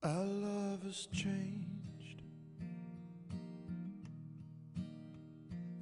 Our love has changed.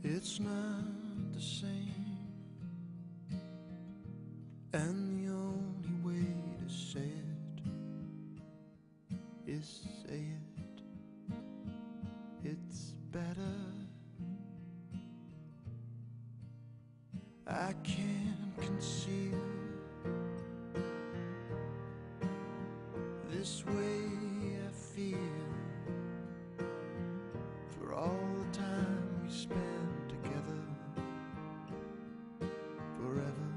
It's not the same, and the only way to say it is say it. It's better. I can't conceal this way I feel for all the time we spend together. Forever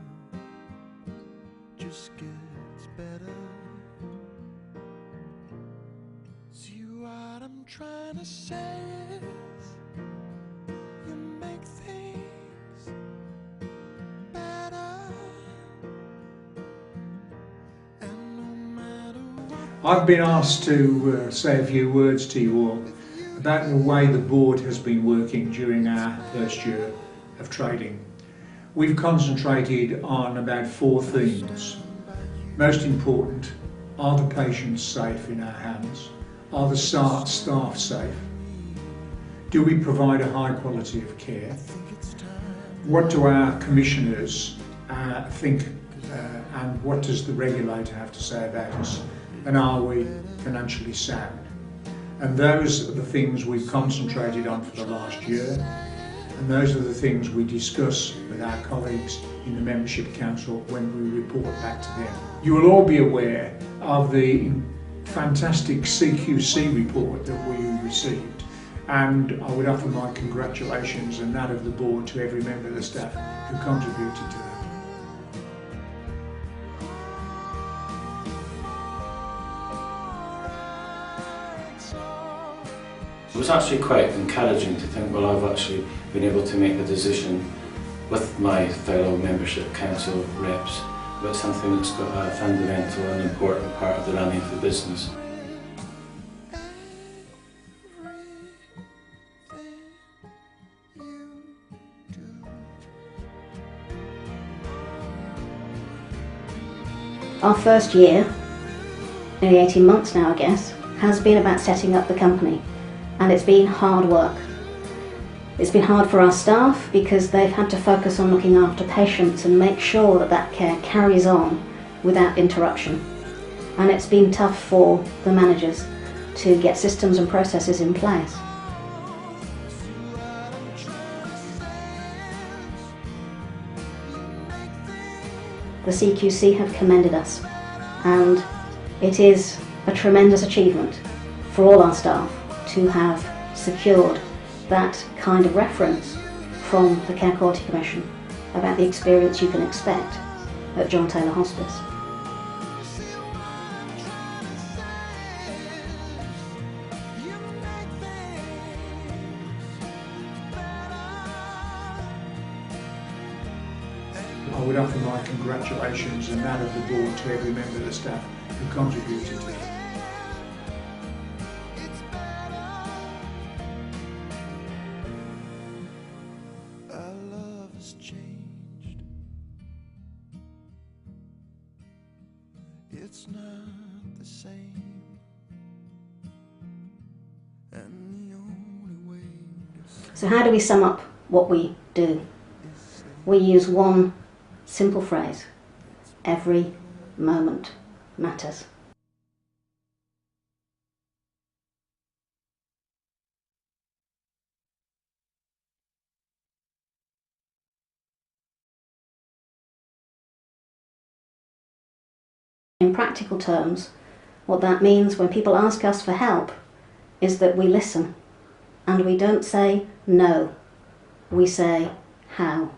just gets better. See, what I'm trying to say is you make things better. And no matter what I've been asked to say a few words to you all about the way the board has been working during our first year of trading. We've concentrated on about 4 themes. Most important, are the patients safe in our hands? Are the staff safe? Do we provide a high quality of care? What do our commissioners think and what does the regulator have to say about us? And are we financially sound? And those are the things we've concentrated on for the last year, and those are the things we discuss with our colleagues in the Membership Council when we report back to them. You will all be aware of the fantastic CQC report that we received, and I would offer my congratulations and that of the board to every member of the staff who contributed to that. It was actually quite encouraging to think, well, I've actually been able to make a decision with my fellow Membership Council reps about something that's got a fundamental and important part of the running of the business. Our first year, nearly 18 months now I guess, has been about setting up the company, and it's been hard work. It's been hard for our staff because they've had to focus on looking after patients and make sure that that care carries on without interruption. And it's been tough for the managers to get systems and processes in place. The CQC have commended us, and it is a tremendous achievement for all our staff to have secured that kind of reference from the Care Quality Commission about the experience you can expect at John Taylor Hospice. I would offer my congratulations and that of the board to every member of the staff who contributed to it. our love has changed. It's not the same, and the only way to So how do we sum up what we do? We use one simple phrase: every moment matters. In practical terms, what that means when people ask us for help is that we listen, and we don't say no, we say how.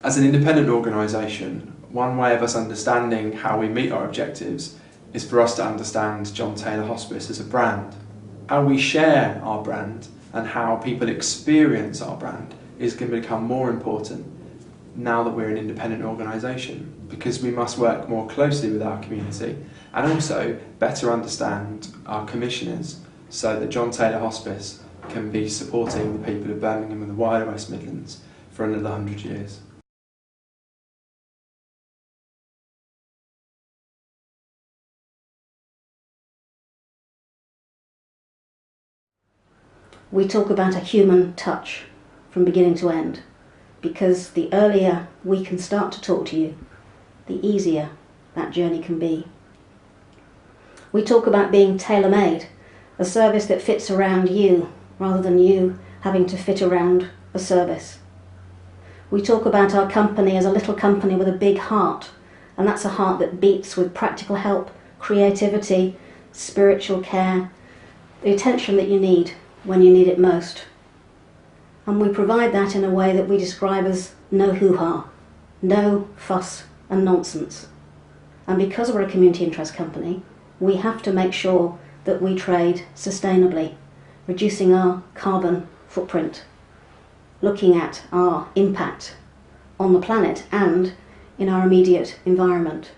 As an independent organisation, one way of us understanding how we meet our objectives is for us to understand John Taylor Hospice as a brand. How we share our brand and how people experience our brand is going to become more important now that we're an independent organisation, because we must work more closely with our community and also better understand our commissioners so that John Taylor Hospice can be supporting the people of Birmingham and the wider West Midlands for another 100 years. We talk about a human touch from beginning to end, because the earlier we can start to talk to you, the easier that journey can be. We talk about being tailor-made, a service that fits around you rather than you having to fit around a service. We talk about our company as a little company with a big heart, and that's a heart that beats with practical help, creativity, spiritual care, the attention that you need when you need it most. And we provide that in a way that we describe as no hoo-ha, no fuss and nonsense. And because we're a community interest company, we have to make sure that we trade sustainably, reducing our carbon footprint, looking at our impact on the planet and in our immediate environment.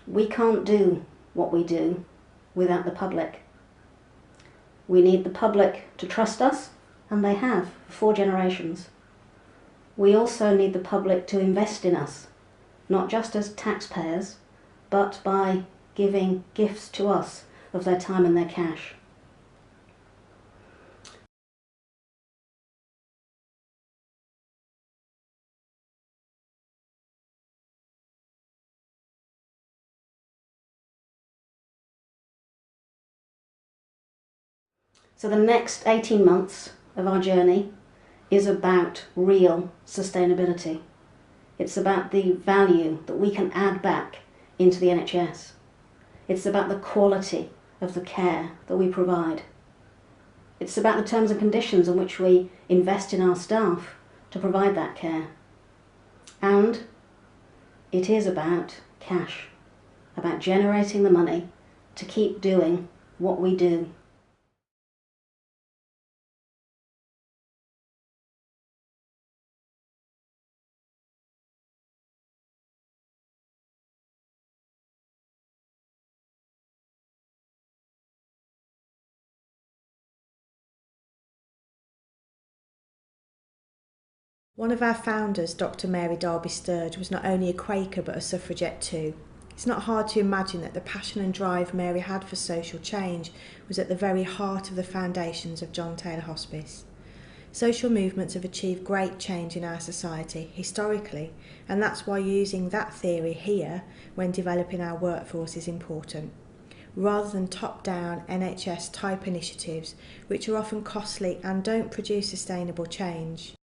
We can't do what we do without the public. We need the public to trust us, and they have for 4 generations. We also need the public to invest in us, not just as taxpayers, but by giving gifts to us of their time and their cash. So the next 18 months of our journey is about real sustainability. It's about the value that we can add back into the NHS. It's about the quality of the care that we provide. It's about the terms and conditions in which we invest in our staff to provide that care. And it is about cash, about generating the money to keep doing what we do. One of our founders, Dr. Mary Darby Sturge, was not only a Quaker but a suffragette too. It's not hard to imagine that the passion and drive Mary had for social change was at the very heart of the foundations of John Taylor Hospice. Social movements have achieved great change in our society historically, and that's why using that theory here when developing our workforce is important, rather than top-down NHS-type initiatives which are often costly and don't produce sustainable change.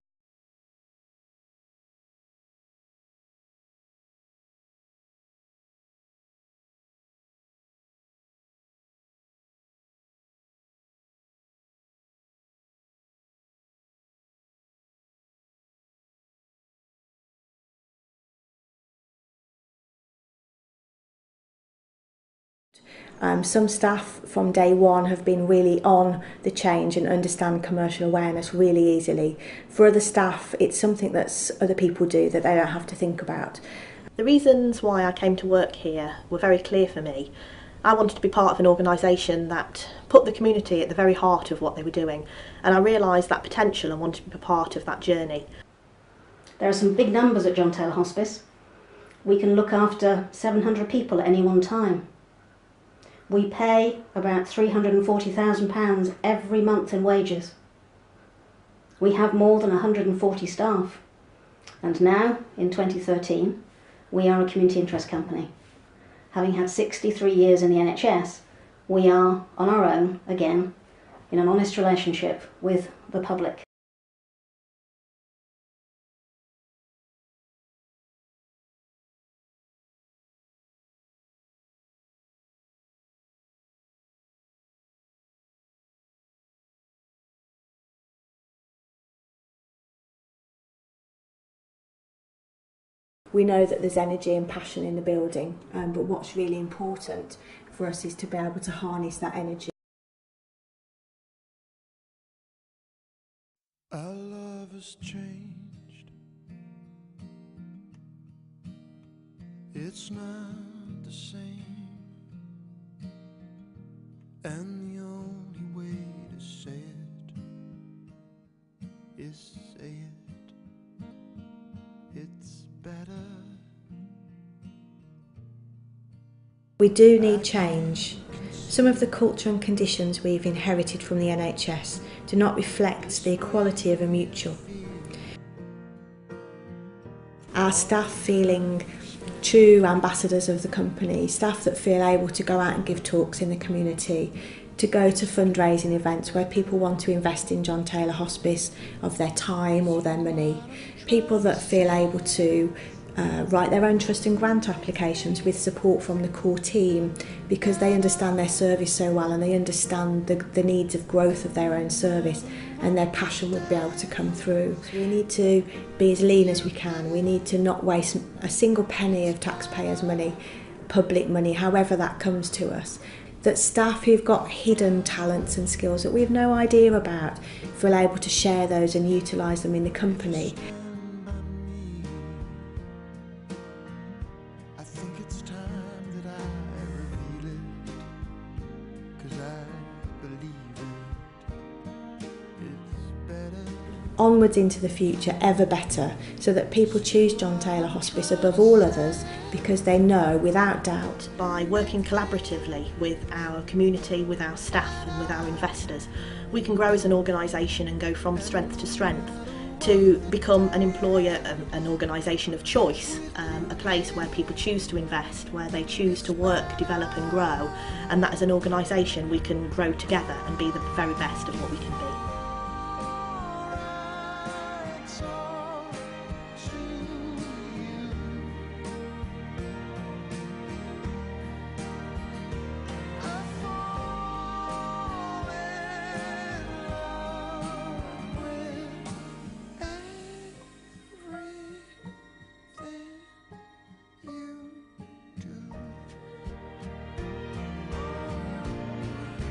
Some staff from day one have been really on the change and understand commercial awareness really easily. For other staff, it's something that other people do that they don't have to think about. The reasons why I came to work here were very clear for me. I wanted to be part of an organisation that put the community at the very heart of what they were doing, and I realised that potential and wanted to be part of that journey. There are some big numbers at John Taylor Hospice. We can look after 700 people at any one time. We pay about £340,000 every month in wages. We have more than 140 staff. And now, in 2013, we are a community interest company. Having had 63 years in the NHS, we are on our own again in an honest relationship with the public. We know that there's energy and passion in the building, but what's really important for us is to be able to harness that energy has changed. It's not the same, and the only way to say it is say it. It's better. We do need change. Some of the culture and conditions we've inherited from the NHS do not reflect the equality of a mutual. Our staff feeling true ambassadors of the company, staff that feel able to go out and give talks in the community, to go to fundraising events where people want to invest in John Taylor Hospice of their time or their money, people that feel able to write their own trust and grant applications with support from the core team because they understand their service so well and they understand the needs of growth of their own service, and their passion would be able to come through. So we need to be as lean as we can. We need to not waste a single penny of taxpayers' money, public money, however that comes to us. That staff who've got hidden talents and skills that we have no idea about feel able to share those and utilise them in the company. I think it's time that I reveal it, 'cause I believe it. It's better. Onwards into the future, ever better, so that people choose John Taylor Hospice above all others because they know without doubt. By working collaboratively with our community, with our staff and with our investors, we can grow as an organisation and go from strength to strength to become an employer, an organisation of choice, a place where people choose to invest, where they choose to work, develop and grow, and that as an organisation we can grow together and be the very best of what we can be.